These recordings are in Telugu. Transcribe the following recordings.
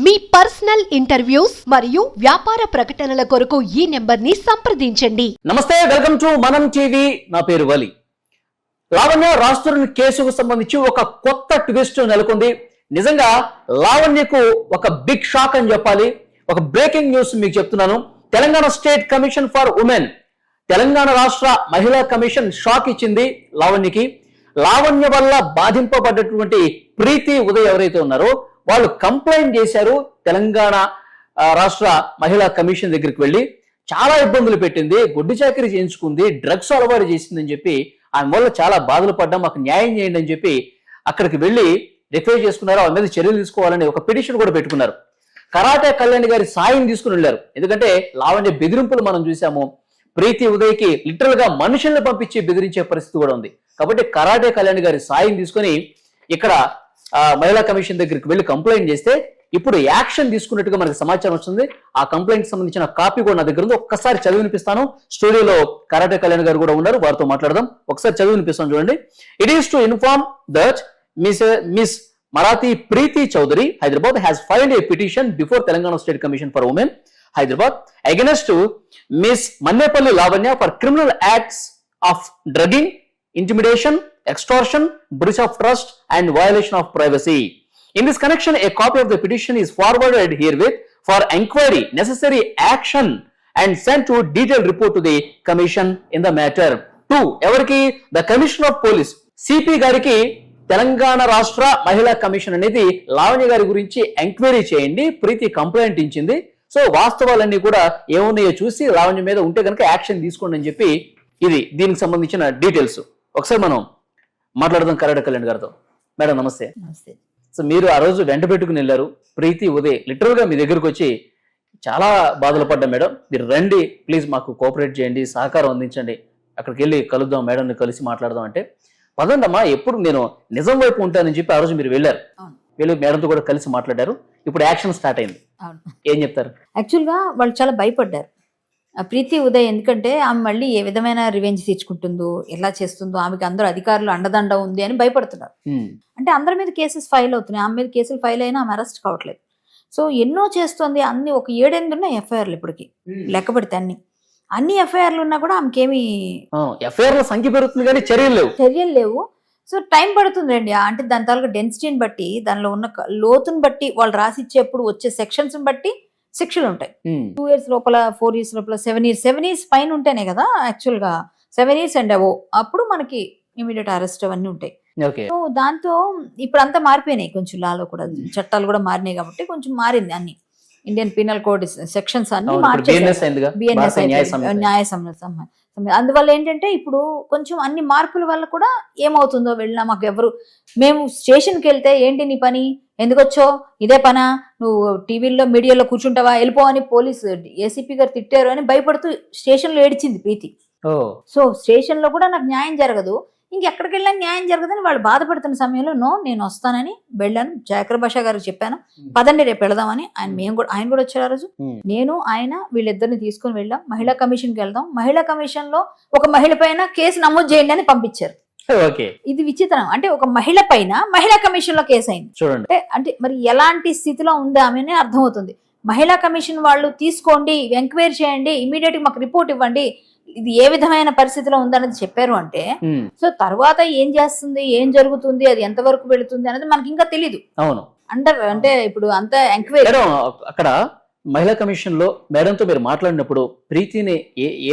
మీ పర్సనల్ ఇంటర్వ్యూస్ మరియు వ్యాపార ప్రకటనల కొరకు ఈ నెంబర్ని సంప్రదించండి. నమస్తే, వెల్కమ్ టు మనం టీవీ. నా పేరు వలి. లావణ్య రాస్తున్న కేసుకు సంబంధించి ఒక కొత్త ట్విస్ట్ నెలకొంది. నిజంగా లావణ్యకు ఒక బిగ్ షాక్ అని చెప్పాలి. ఒక బ్రేకింగ్ న్యూస్ మీకు చెప్తున్నాను. Telangana state commission for women, Telangana రాష్ట్ర మహిళా కమిషన్ షాక్ ఇచ్చింది లావణ్యకి. లావణ్య వల్ల బాధింపబడ్డటువంటి ప్రీతి ఉదయ్ ఎవరైతే ఉన్నారో వాళ్ళు కంప్లైంట్ చేశారు తెలంగాణ రాష్ట్ర మహిళా కమిషన్ దగ్గరికి వెళ్ళి. చాలా ఇబ్బందులు పెట్టింది, గుడ్డి చాకరీ చేయించుకుంది, డ్రగ్స్ అలవాటు చేసిందని చెప్పి ఆమె వల్ల చాలా బాధలు పడ్డాం, మాకు న్యాయం చేయండి అని చెప్పి అక్కడికి వెళ్ళి రిక్వెస్ట్ చేసుకున్నారు. ఆమె మీద చర్యలు తీసుకోవాలని ఒక పిటిషన్ కూడా పెట్టుకున్నారు. కరాటే కళ్యాణ్ గారి సాయం తీసుకుని వెళ్ళారు. ఎందుకంటే లావణ్య బెదిరింపులు మనం చూసాము. ప్రీతి ఉదయ్కి లిటరల్ గా మనుషుల్ని పంపించి బెదిరించే పరిస్థితి కూడా ఉంది. కాబట్టి కరాటే కళ్యాణ్ గారి సాయం తీసుకొని ఇక్కడ మహిళా కమిషన్ దగ్గరికి వెళ్ళి కంప్లైంట్ చేస్తే ఇప్పుడు యాక్షన్ తీసుకున్నట్టుగా మనకు సమాచారం వస్తుంది. ఆ కంప్లైంట్ సంబంధించిన కాపీ కూడా నా దగ్గర ఉంది. ఒక్కసారి చదివి వినిపిస్తాను. స్టూడియోలో కరాటే కళ్యాణ్ గారు కూడా ఉన్నారు, వారితో మాట్లాడదాం. ఒకసారి చదివి వినిపిస్తాను, చూడండి. It is to inform that miss Marathi Preeti Chaudhary, Hyderabad, has filed a petition before Telangana State Commission for Women, Hyderabad, against to Miss Mannepalli Lavanya for criminal acts of drugging, intimidation, extortion, breach of trust, and violation of privacy. In this connection, a copy of the petition is forwarded herewith for inquiry, necessary action, and sent to detailed report to the commission in the matter. 2. Evariki the Commissioner of Police, CP Gariki, Telangana రాష్ట్ర మహిళా కమిషన్ అనేది లావణ్య గారి గురించి ఎంక్వైరీ చేయండి, ప్రీతి కంప్లైంట్ ఇచ్చింది, సో వాస్తవాలన్నీ కూడా ఏమున్నాయో చూసి లావణ్య మీద ఉంటే కనుక యాక్షన్ తీసుకోండి అని చెప్పి ఇది దీనికి సంబంధించిన డీటెయిల్స్. ఒకసారి మనం మాట్లాడదాం కరాటే కళ్యాణ్ గారితో. మేడం నమస్తే. నమస్తే. సో మీరు ఆ రోజు వెంట పెట్టుకుని వెళ్ళారు. ప్రీతి ఉదయ్ లిటరల్ గా మీ దగ్గరకు వచ్చి చాలా బాధలు పడ్డా, మేడం మీరు రండి ప్లీజ్, మాకు కోఆపరేట్ చేయండి, సహకారం అందించండి, అక్కడికి వెళ్ళి కలుద్దాం, మేడంని కలిసి మాట్లాడదాం అంటే, పదండమ్మా ఎప్పుడు నేను నిజం వైపు ఉంటానని చెప్పి ఆ రోజు మీరు వెళ్ళారు. వీళ్ళు మేడంతో కూడా కలిసి మాట్లాడారు. ఇప్పుడు యాక్షన్ స్టార్ట్ అయింది. ఏం చెప్తారు? యాక్చువల్గా వాళ్ళు చాలా భయపడ్డారు ప్రీతి ఉదయ్, ఎందుకంటే ఆమె మళ్ళీ ఏ విధమైన రివెంజ్ తీర్చుకుంటుందో, ఎలా చేస్తుందో, ఆమెకి అందరూ అధికారులు అండదండ ఉంది అని భయపడుతున్నారు. అంటే అందరి మీద కేసెస్ ఫైల్ అవుతున్నాయి, ఆమె మీద కేసులు ఫైల్ అయినా ఆమె అరెస్ట్ కావట్లేదు. సో ఎన్నో చేస్తుంది, అన్ని ఒక 7-8 ఉన్నాయి ఎఫ్ఐఆర్లు ఇప్పటికి లెక్క పెడితే. అన్ని ఎఫ్ఐఆర్లు ఉన్నా కూడా ఆమెకేమి ఎఫ్ఐఆర్ల సంఖ్య పెరుగుతుంది కానీ చర్యలు లేవు. సో టైం పడుతుంది రండి. అంటే దాని తాలూకా డెన్సిటీని బట్టి, దానిలో ఉన్న లోతుని బట్టి, వాళ్ళు రాసిచ్చేప్పుడు వచ్చే సెక్షన్స్ బట్టి శిక్షలు ఉంటాయి. 2 years లోపల, 4 years లోపల, 7 years పైన ఉంటేనే కదా యాక్చువల్ గా 7 years అండ్ అబోవ్, అప్పుడు మనకి ఇమీడియట్ అరెస్ట్ అవన్నీ ఉంటాయి. సో దాంతో ఇప్పుడు అంతా మారిపోయినాయి, కొంచెం లాలో కూడా చట్టాలు కూడా మారినాయి కాబట్టి కొంచెం మారింది. అన్ని ఇండియన్ పీనల్ కోడ్ సెక్షన్స్ అన్ని న్యాయ సంస్థ. అందువల్ల ఏంటంటే ఇప్పుడు కొంచెం అన్ని మార్పుల వల్ల కూడా ఏమవుతుందో వెళ్ళినా మాకు ఎవరు, మేము స్టేషన్కి వెళ్తే ఏంటి నీ పని, ఎందుకు వచ్చో, ఇదే పనా, నువ్వు టీవీల్లో మీడియాలో కూర్చుంటావా, వెళ్ళిపో అని పోలీసు ఏసీపీ గారు తిట్టారు అని భయపడుతూ స్టేషన్లో ఏడిచింది ప్రీతి. సో స్టేషన్ లో కూడా నాకు న్యాయం జరగదు, ఇంకెక్కడికి వెళ్ళినా న్యాయం జరగదని వాళ్ళు బాధపడుతున్న సమయంలో నేను వస్తానని వెళ్ళాను. జయకర్ భాషా గారికి చెప్పాను, పదండి రేపు వెళదామని. ఆయన కూడా వచ్చారు ఆ రోజు. నేను ఆయన వీళ్ళిద్దరిని తీసుకుని వెళ్ళాం. మహిళా కమిషన్కి వెళ్దాం. మహిళా కమిషన్ లో ఒక మహిళ పైన కేసు నమోదు చేయండి అని పంపించారు. ఇది విచిత్రం. అంటే ఒక మహిళ పైన మహిళా కమిషన్ లో కేసు అయింది. అంటే మరి ఎలాంటి స్థితిలో ఉందా ఆమె అర్థమవుతుంది. మహిళా కమిషన్ వాళ్ళు తీసుకోండి, ఎంక్వైరీ చేయండి, ఇమీడియట్ గా మాకు రిపోర్ట్ ఇవ్వండి, ఇది ఏ విధమైన పరిస్థితిలో ఉందన్నది చెప్పారు అంటే, సో తర్వాత ఏం చేస్తుంది, ఏం జరుగుతుంది, అది ఎంతవరకు వెళుతుంది అనేది మనకి ఇంకా తెలీదు. అవును అంటే ఇప్పుడు అంతా ఎంక్వైరీ. అక్కడ మహిళా కమిషన్ లో మేడంతో మీరు మాట్లాడినప్పుడు ప్రీతిని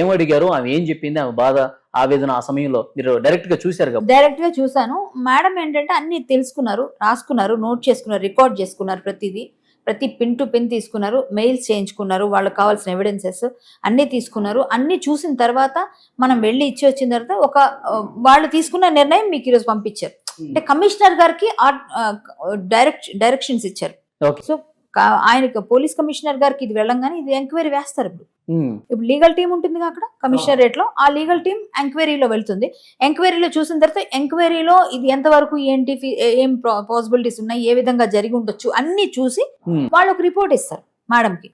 ఏం అడిగారు, ఆమె ఏం చెప్పింది, ఆమె బాధ ఆవేదన ఆ సమయంలో మీరు డైరెక్ట్ గా చూసారు కదా? డైరెక్ట్ గా చూసాను. మేడం ఏంటంటే అన్ని తెలుసుకున్నారు, రాసుకున్నారు, నోట్ చేసుకున్నారు, రికార్డ్ చేసుకున్నారు, ప్రతి పిన్ టు పిన్ తీసుకున్నారు, మెయిల్స్ చేయించుకున్నారు, వాళ్ళకి కావాల్సిన ఎవిడెన్సెస్ అన్ని తీసుకున్నారు. అన్ని చూసిన తర్వాత మనం వెళ్ళి ఇచ్చి వచ్చిన తర్వాత వాళ్ళు తీసుకున్న నిర్ణయం మీకు ఈరోజు పంపించారు. అంటే కమిషనర్ గారికి డైరెక్షన్స్ ఇచ్చారు. సో ఆయనకి పోలీస్ కమిషనర్ గారికి ఇది వెళ్ళంగానే ఇది ఎంక్వైరీ వేస్తారు. ఇప్పుడు లీగల్ టీం ఉంటుంది అక్కడ కమిషనరేట్ లో, ఆ లీగల్ టీం ఎంక్వైరీలో వెళ్తుంది. ఎంక్వైరీలో చూసిన తర్వాత ఎంక్వైరీలో ఇది ఎంతవరకు ఏంటి, ఏం పాసిబిలిటీస్ ఉన్నాయి, ఏ విధంగా జరిగి ఉండొచ్చు అన్ని చూసి వాళ్ళు ఒక రిపోర్ట్ ఇస్తారు మేడం కి.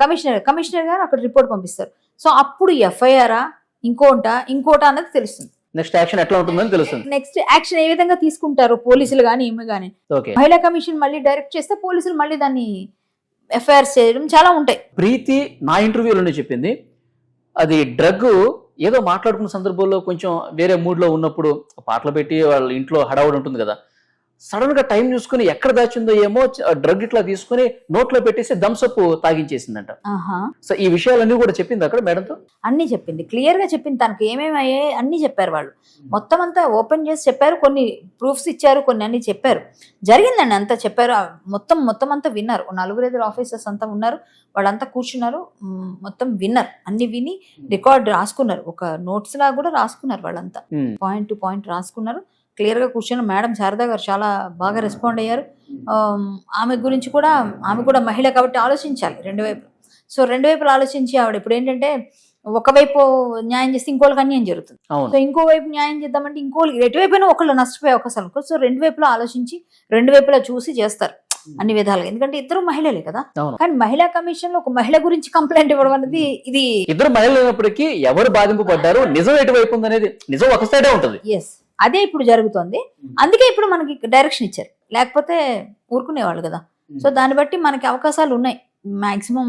కమిషనర్ గారు అక్కడ రిపోర్ట్ పంపిస్తారు. సో అప్పుడు ఎఫ్ఐఆర్ ఇంకోట అన్నది తెలుస్తుంది. నెక్స్ట్ యాక్షన్ ఎట్లా ఉంటుందని తెలుస్తుంది. నెక్స్ట్ యాక్షన్ ఏ విధంగా తీసుకుంటారు పోలీసులు కానీ ఈమె కానీ. ఓకే. మహిళా కమిషన్ మళ్ళీ డైరెక్ట్ చేస్తే పోలీసులు మళ్ళీ దాన్ని ఎఫ్ఐఆర్స్ చేయడం చాలా ఉంటాయి. ప్రీతి నా ఇంటర్వ్యూలోనే చెప్పింది, అది డ్రగ్ ఏదో మాట్లాడుకున్న సందర్భంలో కొంచెం వేరే మూడ్ లో ఉన్నప్పుడు పాటలు పెట్టి వాళ్ళ ఇంట్లో హడావుడి ఉంటుంది కదా, సడన్ గా టైం చూసుకుని ఎక్కడ దాచిందో ఏమో డ్రగ్ ఇట్లా తీసుకుని నోట్లో పెట్టేసి థమ్స్అప్ తాగించేసిందంట. సో ఈ విషయాలన్నీ కూడా చెప్పింది అక్కడ మేడంతో, అన్ని చెప్పింది, క్లియర్ గా చెప్పింది. తనకి ఏమేమి అయ్యాయి అన్ని చెప్పారు వాళ్ళు, మొత్తం అంతా ఓపెన్ చేసి చెప్పారు, కొన్ని ప్రూఫ్స్ ఇచ్చారు, కొన్ని అన్ని చెప్పారు. జరిగిందండి అంతా చెప్పారు, మొత్తం అంతా విన్నారు. 4 ఆఫీసర్స్ అంతా ఉన్నారు, వాళ్ళంతా కూర్చున్నారు, మొత్తం విన్నారు, అన్ని విని రికార్డ్ రాసుకున్నారు, ఒక నోట్స్ లా కూడా రాసుకున్నారు. వాళ్ళంతా పాయింట్ టు పాయింట్ రాసుకున్నారు, క్లియర్ గా కూర్చొని. మేడం శారదా గారు చాలా బాగా రెస్పాండ్ అయ్యారు. ఆమె గురించి కూడా, ఆమె కూడా మహిళ కాబట్టి ఆలోచించాలి రెండు వైపులు. సో రెండు వైపులు ఆలోచించి ఆవిడ ఇప్పుడు ఏంటంటే ఒకవైపు న్యాయం చేస్తే ఇంకోళ్ళకి అన్యాయం జరుగుతుంది. సో ఇంకో వైపు న్యాయం చేద్దామంటే ఇంకోళ్ళకి ఎటువైపున ఒకళ్ళు నష్టపోయే అవకాశాలు. సో రెండు వైపులా ఆలోచించి రెండు వైపులా చూసి చేస్తారు అన్ని విధాలుగా, ఎందుకంటే ఇద్దరు మహిళలే కదా. కానీ మహిళా కమిషన్ లో ఒక మహిళ గురించి కంప్లైంట్ ఇవ్వడం అనేది, ఇది ఇద్దరు మహిళలు అయినప్పటికీ ఎవరు బాధింపు పడ్డారు, నిజం ఎటువైపు ఉంది అనేది నిజం ఒక సైడే ఉంటుంది. ఎస్, అదే ఇప్పుడు జరుగుతుంది. అందుకే ఇప్పుడు మనకి డైరెక్షన్ ఇచ్చారు, లేకపోతే ఊరుకునేవాళ్ళు కదా. సో దాన్ని బట్టి మనకి అవకాశాలు ఉన్నాయి మాక్సిమం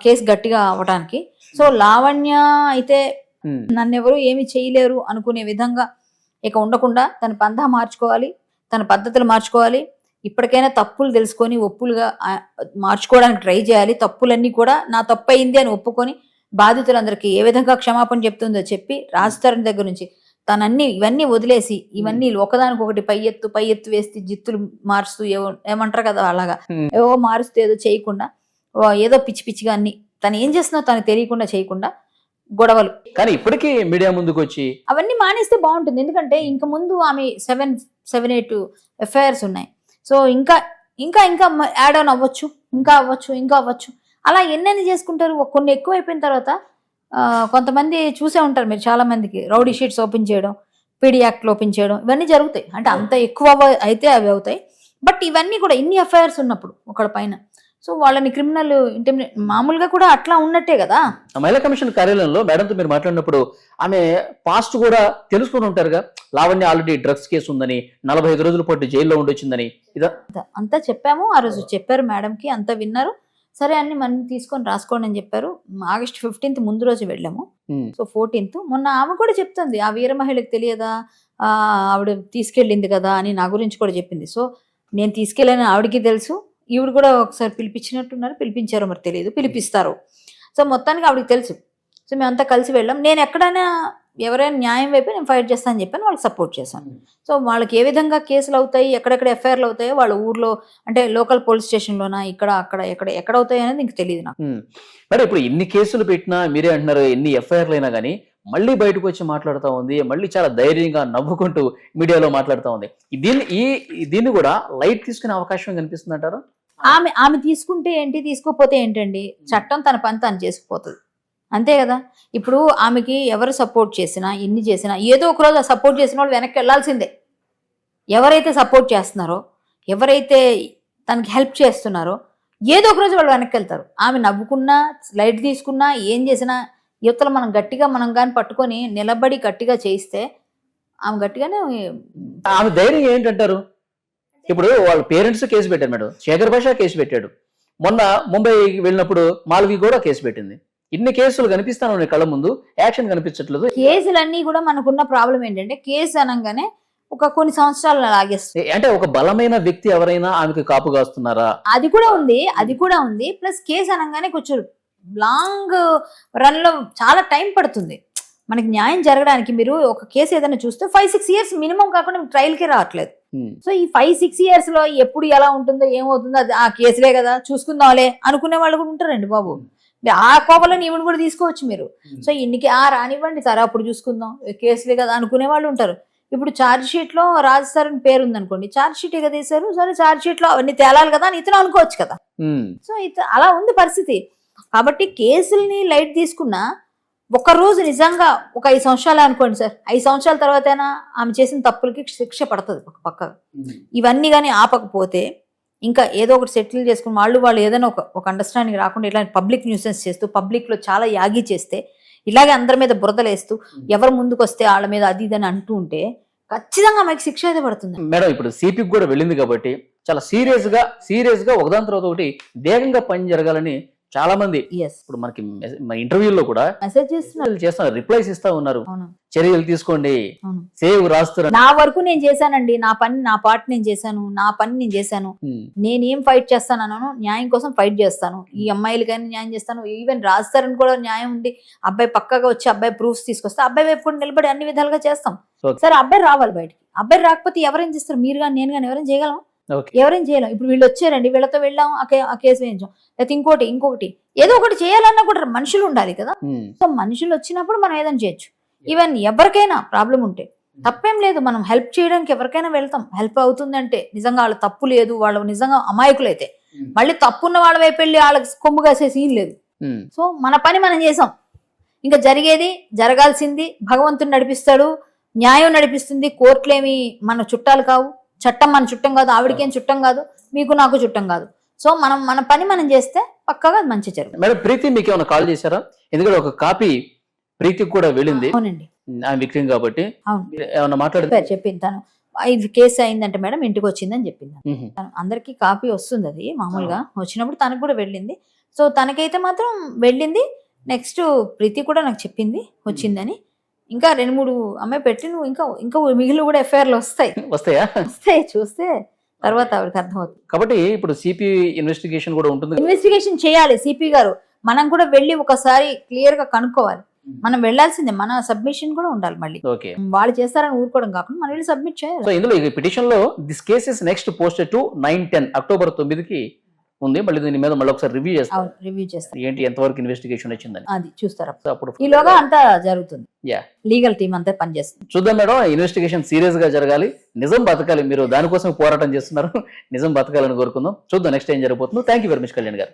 కేసు గట్టిగా అవ్వడానికి. సో లావణ్య అయితే నన్ను ఎవరు ఏమి చేయలేరు అనుకునే విధంగా ఇక ఉండకుండా తన పందా మార్చుకోవాలి, తన పద్ధతులు మార్చుకోవాలి. ఇప్పటికైనా తప్పులు తెలుసుకొని ఒప్పులుగా మార్చుకోవడానికి ట్రై చేయాలి. తప్పులన్నీ కూడా నా తప్పు అయింది అని ఒప్పుకొని బాధితులందరికీ ఏ విధంగా క్షమాపణ చెప్తుందో చెప్పి రాజధాని దగ్గర నుంచి తనన్ని ఇవన్నీ వదిలేసి, ఇవన్నీ ఒకదానికి ఒకటి పై ఎత్తు వేస్తే జిత్తులు మారుస్తూ ఏమంటారు కదా అలాగా ఏవో మారుస్తూ ఏదో చేయకుండా, ఏదో పిచ్చిగా అన్ని తను ఏం చేస్తున్నా తనకు తెలియకుండా చేయకుండా గొడవలు. కానీ ఇప్పటికీ మీడియా ముందుకు వచ్చి అవన్నీ మానేస్తే బాగుంటుంది. ఎందుకంటే ఇంక ముందు ఆమె 7-8 ఎఫ్ఐఆర్స్ ఉన్నాయి. సో ఇంకా యాడ్ ఆన్ అవ్వచ్చు, ఇంకా అవ్వచ్చు. అలా ఎన్నెన్ని చేసుకుంటారు. కొన్ని ఎక్కువ అయిపోయిన తర్వాత కొంతమంది చూసే ఉంటారు మీరు, చాలా మందికి రౌడీ షీట్స్ ఓపెన్ చేయడం, పీడీ యాక్ట్లు ఓపెన్ చేయడం, ఇవన్నీ జరుగుతాయి. అంటే అంత ఎక్కువ అయితే అవి అవుతాయి. బట్ ఇవన్నీ కూడా ఇన్ని ఎఫ్ఐఆర్స్ ఉన్నప్పుడు ఒకళ్ళ పైన, సో వాళ్ళని క్రిమినల్ మామూలుగా కూడా అట్లా ఉన్నట్టే కదా. మహిళా కమిషన్ కార్యాలయంలో మేడంతో మీరు మాట్లాడినప్పుడు ఆమె పాస్ట్ కూడా తెలుసుకుని ఉంటారుగా, లావణ్య ఆల్రెడీ డ్రగ్స్ కేసు ఉందని, 45 రోజుల పాటు జైల్లో ఉండొచ్చిందని, అంతా చెప్పాము. ఆ రోజు చెప్పారు మేడంకి, అంతా విన్నారు. సరే అన్ని మనం తీసుకొని రాసుకోండి అని చెప్పారు. ఆగస్ట్ 15 ముందు రోజు వెళ్ళాము. సో 14 మొన్న ఆమె కూడా చెప్తుంది, ఆ వీర మహిళకి తెలియదా ఆవిడ తీసుకెళ్ళింది కదా అని నా గురించి కూడా చెప్పింది. సో నేను తీసుకెళ్ళని ఆవిడకి తెలుసు, ఈవిడ కూడా ఒకసారి పిలిపించినట్టున్నారు, పిలిపించారో మరి తెలియదు, పిలిపిస్తారు. సో మొత్తానికి ఆవిడకి తెలుసు. సో మేమంతా కలిసి వెళ్ళాం. నేను ఎక్కడైనా ఎవరైనా న్యాయం వైపు నేను ఫైట్ చేస్తానని చెప్పాను, వాళ్ళకి సపోర్ట్ చేశాను. సో వాళ్ళకి ఏ విధంగా కేసులు అవుతాయి, ఎక్కడెక్కడ ఎఫ్ఐఆర్లు అవుతాయో వాళ్ళ ఊర్లో, అంటే లోకల్ పోలీస్ స్టేషన్లోనా, ఎక్కడ అవుతాయి అనేది ఇంక తెలియదు నాకు. మరి ఇప్పుడు ఎన్ని కేసులు పెట్టినా మీరే అంటున్నారు, ఎన్ని ఎఫ్ఐఆర్లు అయినా కానీ మళ్ళీ బయటకు వచ్చి మాట్లాడుతూ ఉంది, మళ్ళీ చాలా ధైర్యంగా నవ్వుకుంటూ మీడియాలో మాట్లాడుతూ ఉంది. దీన్ని కూడా లైట్ తీసుకునే అవకాశం కనిపిస్తుంది అంటారా? ఆమె తీసుకుంటే ఏంటి, తీసుకోకపోతే ఏంటండి, చట్టం తన పని తను చేసుకుపోతుంది, అంతే కదా. ఇప్పుడు ఆమెకి ఎవరు సపోర్ట్ చేసినా, ఎన్ని చేసినా, ఏదో ఒక రోజు సపోర్ట్ చేసిన వాళ్ళు వెనక్కి వెళ్లాల్సిందే. ఎవరైతే సపోర్ట్ చేస్తున్నారో, ఎవరైతే తనకి హెల్ప్ చేస్తున్నారో, ఏదో ఒక రోజు వాళ్ళు వెనక్కి వెళ్తారు. ఆమె నవ్వుకున్నా, లైట్ తీసుకున్నా, ఏం చేసినా యువతలు మనం కానీ పట్టుకొని నిలబడి గట్టిగా చేయిస్తే ఆమె గట్టిగానే. ఆమె ధైర్యం ఏంటంటారు? ఇప్పుడు వాళ్ళ పేరెంట్స్ కేసు పెట్టారు మేడం, శేఖర్ భాష కేసు పెట్టాడు, మొన్న ముంబైకి వెళ్ళినప్పుడు మాల్వి కూడా కేసు పెట్టింది. ఇన్ని కేసులు కనిపిస్తాను కళ్ళ ముందు, యాక్షన్ కనిపించట్లేదు. కేసులన్నీ కూడా మనకున్న ప్రాబ్లం ఏంటంటే, కేసు అనగానే కొన్ని సంవత్సరాలు లాగేస్తుంది. అంటే ఒక బలమైన వ్యక్తి ఎవరైనా ఆమెకు కాపు కాస్తున్నారా? అది కూడా ఉంది. ప్లస్ కేసు అనగానే కొంచెం లాంగ్ రన్ లో చాలా టైం పడుతుంది మనకి న్యాయం జరగడానికి. మీరు ఒక కేసు ఏదైనా చూస్తే 5-6 years మినిమం కాకుండా ట్రయల్కి రావట్లేదు. సో ఈ 5-6 years లో ఎప్పుడు ఎలా ఉంటుందో ఏమవుతుందో, అది ఆ కేసులే కదా చూసుకుందాంలే అనుకునే వాళ్ళు కూడా ఉంటారండి బాబు. ఆ కోపంలో ఈవెన్ కూడా తీసుకోవచ్చు మీరు. సో ఇన్నికి రానివ్వండి సార్, అప్పుడు చూసుకుందాం, కేసులే కదా అనుకునే వాళ్ళు ఉంటారు. ఇప్పుడు ఛార్జ్ షీట్ లో రాజు సార్ అని పేరు ఉందనుకోండి, ఛార్జ్ షీట్ కదా తీశారు, సరే ఛార్జ్ షీట్ లో అవన్నీ తేలాలి కదా అని ఇతను అనుకోవచ్చు కదా. సో అలా ఉంది పరిస్థితి. కాబట్టి కేసుల్ని లైట్ తీసుకున్నా, ఒక రోజు నిజంగా ఒక 5 సంవత్సరాలు అనుకోండి సార్, 5 సంవత్సరాల తర్వాతైనా ఆమె చేసిన తప్పులకి శిక్ష పడుతుంది ఒక పక్కగా. ఇవన్నీ కానీ ఆపకపోతే ఇంకా ఏదో ఒకటి సెటిల్ చేసుకుని వాళ్ళు ఏదైనా ఒక అండర్స్టాండింగ్ రాకుండా ఇట్లా పబ్లిక్ న్యూసెన్స్ చేస్తూ పబ్లిక్లో చాలా యాగి చేస్తే ఇలాగే అందరి మీద బురదలేస్తూ ఎవరు ముందుకు వస్తే వాళ్ళ మీద అది ఇది అని అంటూ ఉంటే ఖచ్చితంగా ఆమెకి శిక్ష అయితే పడుతుంది. మేడం ఇప్పుడు సిపికి కూడా వెళ్ళింది కాబట్టి చాలా సీరియస్ గా ఒకదాని తర్వాత ఒకటి వేగంగా పని జరగాలని చాలా మంది ఇప్పుడు మనకి ఇంటర్వ్యూల్లో కూడా మెసేజ్ చేస్తున్నారు, రిప్లైస్ ఇస్తా ఉన్నారు. అవును, చర్యలు తీసుకోండి, అవును, సేవ్ రాస్తున్నారు. నా వరకు నేను చేశానండి, నా పని నా పార్ట్ నేను చేశాను, నా పని నేను చేశాను, నేనేం ఫైట్ చేస్తాను, న్యాయం కోసం ఫైట్ చేస్తాను, ఈ అమ్మాయిలకైనా న్యాయం చేస్తాను, ఈవెన్ రాస్తారని కూడా న్యాయం ఉంది, అబ్బాయి పక్కగా వచ్చి అబ్బాయి ప్రూఫ్స్ తీసుకొస్తే అబ్బాయి వైపు కూడా నిలబడి అన్ని విధాలుగా చేస్తాం. సరే అబ్బాయి రావాలి బయటికి, అబ్బాయి రాకపోతే ఎవరైనా చేస్తారు, మీరు కానీ నేను కానీ ఎవరైనా చేయగలం? ఎవరైనా చేయలేం. ఇప్పుడు వీళ్ళు వచ్చారండి, వీళ్ళతో వెళ్ళాం, ఆ కేసు వేయించాం, లేకపోతే ఇంకొకటి ఏదో ఒకటి చేయాలన్నా కూడా మనుషులు ఉండాలి కదా. సో మనుషులు వచ్చినప్పుడు మనం ఏదైనా చేయొచ్చు. ఈవెన్ ఎవరికైనా ప్రాబ్లం ఉంటే తప్పేం లేదు, మనం హెల్ప్ చేయడానికి ఎవరికైనా వెళ్తాం. హెల్ప్ అవుతుందంటే నిజంగా వాళ్ళ తప్పు లేదు, వాళ్ళు నిజంగా అమాయకులైతే మళ్ళీ తప్పున్న వాళ్ళ వైపు వెళ్ళి వాళ్ళకి కొమ్ము కాసే సీన్ లేదు. సో మన పని మనం చేసాం, ఇంకా జరిగేది జరగాల్సింది భగవంతుడు నడిపిస్తాడు, న్యాయం నడిపిస్తుంది. కోర్టులేమి మన చుట్టాలు కావు, చట్టం మన చుట్టం కాదు, ఆవిడకేం చుట్టం కాదు, మీకు నాకు చుట్టం కాదు. సో మన పని మనం చేస్తే పక్కగా మంచి జరుగుతుంది. మేడం ప్రీతి మీకు ఏమైనా కాల్ చేశారా? ఎందుకంటే ఒక కాపీ ప్రీతికి కూడా వెళ్ళింది. అవునండి, ఆమె విక్టిమ్ కాబట్టి. అవును, ఏమన్నా మాట్లాడితే చెప్పింది తను, ఇది కేసు అయిందంటే మేడం ఇంటికి వచ్చిందని చెప్పింది. తను అందరికి కాపీ వస్తుంది, అది మామూలుగా వచ్చినప్పుడు తనకు కూడా వెళ్ళింది. సో తనకైతే మాత్రం వెళ్ళింది. నెక్స్ట్ ప్రీతి కూడా నాకు చెప్పింది వచ్చిందని. ఇంకా 2-3 అమ్మాయి పెట్టి నువ్వు ఇంకా మిగిలిన కూడా ఎఫ్ఐఆర్లు వస్తాయి చూస్తే తర్వాత ఆవిడకి అర్థమవుతుంది. కాబట్టి ఇప్పుడు సిపి ఇన్వెస్టిగేషన్ కూడా ఉంటుంది, ఇన్వెస్టిగేషన్ చేయాలి సిపి గారు. మనం కూడా వెళ్ళి ఒకసారి క్లియర్ గా కనుక్కోవాలి. మనం వెళ్లాల్సిందే, మన సబ్మిషన్ కూడా ఉండాలి. మళ్ళీ వాళ్ళు చేస్తారని ఊరుకోవడం కాకుండా మనం వెళ్ళి సబ్మిట్ చేయాలి. సో ఇందులో ఈ పిటిషన్ లో this case is next posted to 9-10 October 9కి ఉంది. మళ్ళీ దీని మీద మళ్ళీ ఒకసారి రివ్యూ చేస్తారు, ఏంటి ఎంతవరకు ఇన్వెస్టిగేషన్ వచ్చిందని అది చూస్తారు. అప్పుడు ఈలోగా అంతా జరుగుతుంది, లీగల్ టీం అంతా పనిచేస్తుంది. చూద్దాం మేడం, ఇన్వెస్టిగేషన్ సీరియస్ గా జరగాలి, నిజం బతకాలి. మీరు దానికోసం పోరాటం చేస్తున్నారు, నిజం బతకాలని కోరుకుందాం. చూద్దాం నెక్స్ట్ ఏం జరగబోతుందో. Thank you very much Kalyan గారు.